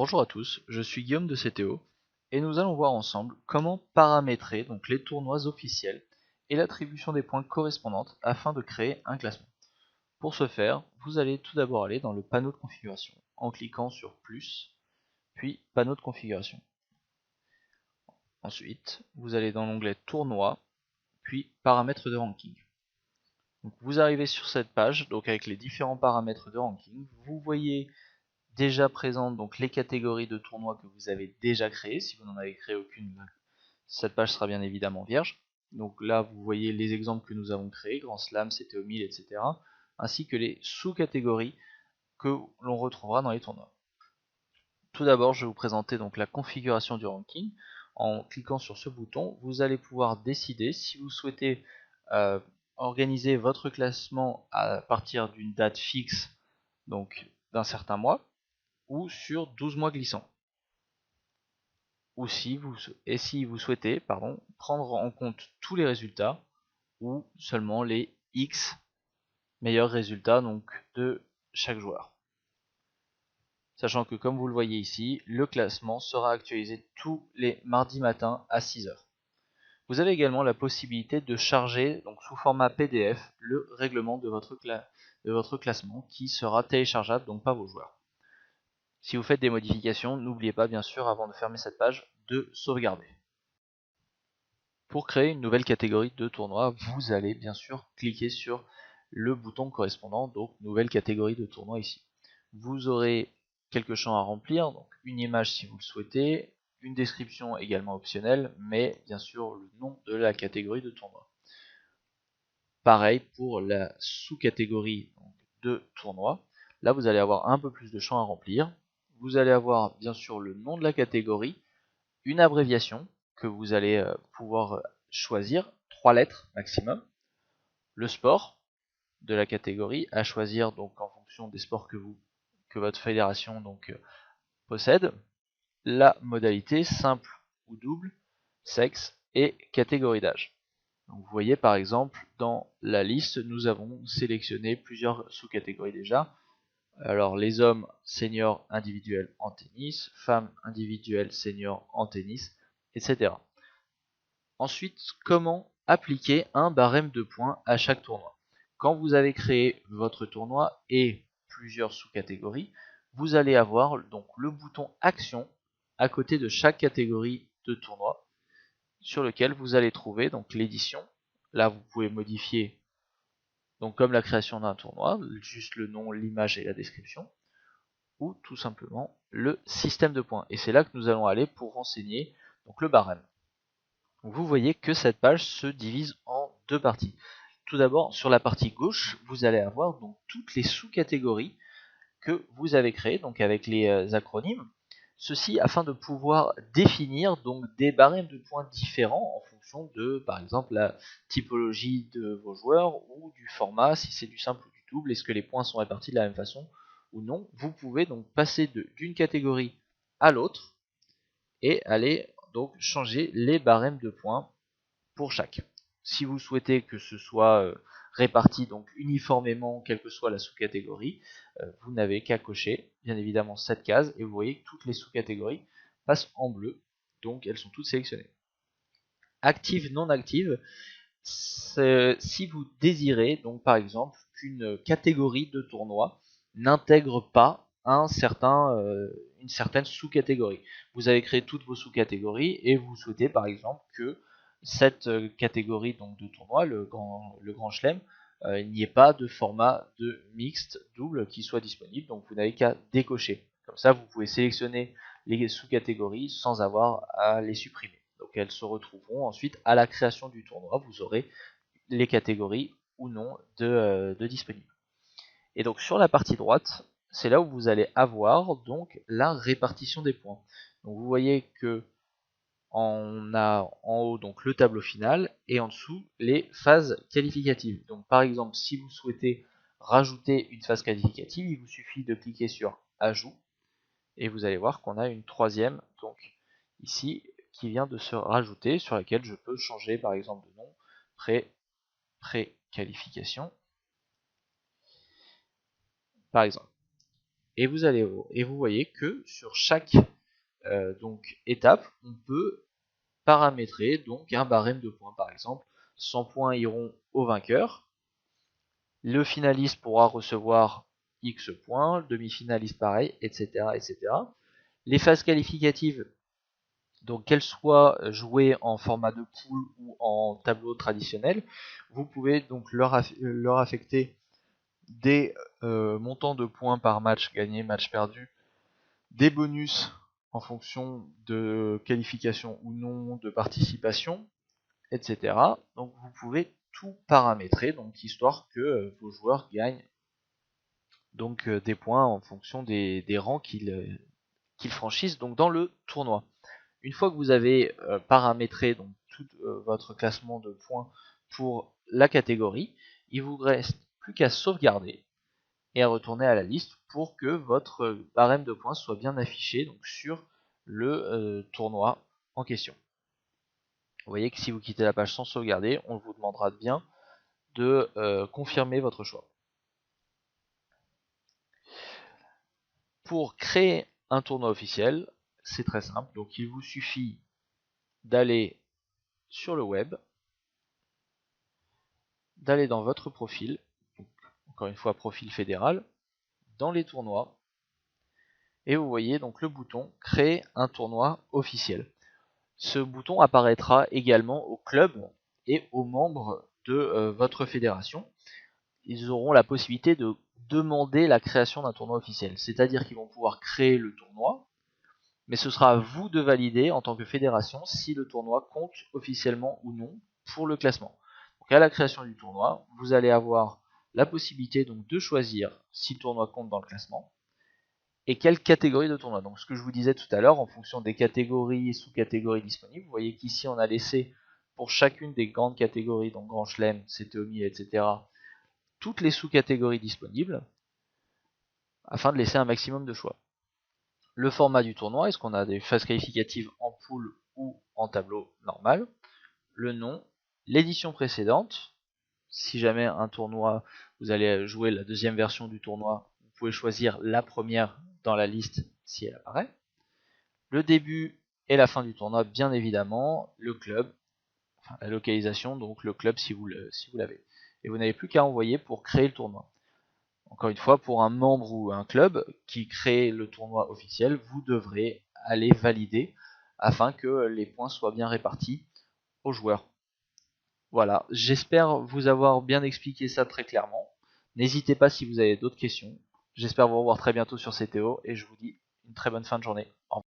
Bonjour à tous, je suis Guillaume de CTO et nous allons voir ensemble comment paramétrer donc les tournois officiels et l'attribution des points correspondantes afin de créer un classement. Pour ce faire, vous allez tout d'abord aller dans le panneau de configuration en cliquant sur plus, puis panneau de configuration. Ensuite, vous allez dans l'onglet tournoi, puis paramètres de ranking. Donc vous arrivez sur cette page donc avec les différents paramètres de ranking. Vous voyez déjà présentes donc les catégories de tournois que vous avez déjà créées. Si vous n'en avez créé aucune, cette page sera bien évidemment vierge. Donc là, vous voyez les exemples que nous avons créés, Grand Slam, CTO 1000, etc. ainsi que les sous-catégories que l'on retrouvera dans les tournois. Tout d'abord, je vais vous présenter donc la configuration du ranking. En cliquant sur ce bouton, vous allez pouvoir décider si vous souhaitez organiser votre classement à partir d'une date fixe, donc d'un certain mois, ou sur 12 mois glissants. Ou si vous souhaitez prendre en compte tous les résultats ou seulement les X meilleurs résultats donc, de chaque joueur. Sachant que comme vous le voyez ici, le classement sera actualisé tous les mardis matins à 6h. Vous avez également la possibilité de charger donc, sous format PDF le règlement de votre classement qui sera téléchargeable donc, par vos joueurs. Si vous faites des modifications, n'oubliez pas bien sûr avant de fermer cette page de sauvegarder. Pour créer une nouvelle catégorie de tournoi, vous allez bien sûr cliquer sur le bouton correspondant, donc nouvelle catégorie de tournoi ici. Vous aurez quelques champs à remplir, donc une image si vous le souhaitez, une description également optionnelle, mais bien sûr le nom de la catégorie de tournoi. Pareil pour la sous-catégorie de tournoi, là vous allez avoir un peu plus de champs à remplir. Vous allez avoir bien sûr le nom de la catégorie, une abréviation que vous allez pouvoir choisir, 3 lettres maximum, le sport de la catégorie à choisir donc en fonction des sports que votre fédération donc possède, la modalité simple ou double, sexe et catégorie d'âge. Vous voyez par exemple dans la liste nous avons sélectionné plusieurs sous-catégories déjà. Alors les hommes seniors individuels en tennis, femmes individuelles seniors en tennis, etc. Ensuite, comment appliquer un barème de points à chaque tournoi. Quand vous avez créé votre tournoi et plusieurs sous-catégories, vous allez avoir donc le bouton Action à côté de chaque catégorie de tournoi sur lequel vous allez trouver donc l'édition. Là, vous pouvez modifier donc comme la création d'un tournoi, juste le nom, l'image et la description, ou tout simplement le système de points. Et c'est là que nous allons aller pour renseigner donc le barème. Vous voyez que cette page se divise en deux parties. Tout d'abord, sur la partie gauche, vous allez avoir donc toutes les sous-catégories que vous avez créées, donc avec les acronymes. Ceci afin de pouvoir définir donc des barèmes de points différents en fonction de, par exemple, la typologie de vos joueurs ou du format, si c'est du simple ou du double, est-ce que les points sont répartis de la même façon ou non. Vous pouvez donc passer d'une catégorie à l'autre et aller donc changer les barèmes de points pour chaque. Si vous souhaitez que ce soit réparti donc uniformément, quelle que soit la sous-catégorie, vous n'avez qu'à cocher bien évidemment cette case et vous voyez que toutes les sous-catégories passent en bleu, donc elles sont toutes sélectionnées. Active, non active, si vous désirez donc par exemple qu'une catégorie de tournoi n'intègre pas une certaine sous-catégorie. Vous avez créé toutes vos sous-catégories et vous souhaitez par exemple que cette catégorie donc de tournoi, le grand chelem, il n'y ait pas de format de mixte double qui soit disponible, donc vous n'avez qu'à décocher. Comme ça, vous pouvez sélectionner les sous-catégories sans avoir à les supprimer. Donc elles se retrouveront ensuite à la création du tournoi, vous aurez les catégories ou non de disponibles. Et donc sur la partie droite, c'est là où vous allez avoir donc la répartition des points. Donc vous voyez que on a en haut donc le tableau final et en dessous les phases qualificatives. Donc par exemple, si vous souhaitez rajouter une phase qualificative, il vous suffit de cliquer sur ajout et vous allez voir qu'on a une troisième donc ici qui vient de se rajouter sur laquelle je peux changer par exemple de nom pré-qualification par exemple. et vous voyez que sur chaque donc étape, on peut paramétrer donc un barème de points. Par exemple, 100 points iront au vainqueur, le finaliste pourra recevoir X points, le demi-finaliste pareil, etc., etc. Les phases qualificatives, donc qu'elles soient jouées en format de poule ou en tableau traditionnel, vous pouvez donc leur affecter des montants de points par match gagné, match perdu, des bonus en fonction de qualification ou non, de participation, etc. Donc vous pouvez tout paramétrer, donc histoire que vos joueurs gagnent donc des points en fonction des rangs qu'ils franchissent donc dans le tournoi. Une fois que vous avez paramétré donc tout votre classement de points pour la catégorie, il vous reste plus qu'à sauvegarder et à retourner à la liste pour que votre barème de points soit bien affiché donc sur le tournoi en question. Vous voyez que si vous quittez la page sans sauvegarder, on vous demandera bien de confirmer votre choix. Pour créer un tournoi officiel, c'est très simple, donc il vous suffit d'aller sur le web, d'aller dans votre profil, donc encore une fois profil fédéral, dans les tournois, et vous voyez donc le bouton créer un tournoi officiel. Ce bouton apparaîtra également aux clubs et aux membres de votre fédération. Ils auront la possibilité de demander la création d'un tournoi officiel, c'est-à-dire qu'ils vont pouvoir créer le tournoi, mais ce sera à vous de valider en tant que fédération si le tournoi compte officiellement ou non pour le classement. Donc à la création du tournoi, vous allez avoir la possibilité donc de choisir si le tournoi compte dans le classement et quelle catégorie de tournoi. Donc ce que je vous disais tout à l'heure, en fonction des catégories et sous-catégories disponibles, vous voyez qu'ici on a laissé pour chacune des grandes catégories, donc Grand Chelem, CTO 1000, etc., toutes les sous-catégories disponibles, afin de laisser un maximum de choix. Le format du tournoi, est-ce qu'on a des phases qualificatives en poule ou en tableau normal, le nom, l'édition précédente, si jamais un tournoi, vous allez jouer la deuxième version du tournoi, vous pouvez choisir la première dans la liste si elle apparaît, le début et la fin du tournoi bien évidemment, le club, enfin la localisation, donc le club si vous l'avez. Et vous n'avez plus qu'à envoyer pour créer le tournoi. Encore une fois, pour un membre ou un club qui crée le tournoi officiel, vous devrez aller valider afin que les points soient bien répartis aux joueurs. Voilà, j'espère vous avoir bien expliqué ça très clairement. N'hésitez pas si vous avez d'autres questions. J'espère vous revoir très bientôt sur CTO et je vous dis une très bonne fin de journée. Au revoir.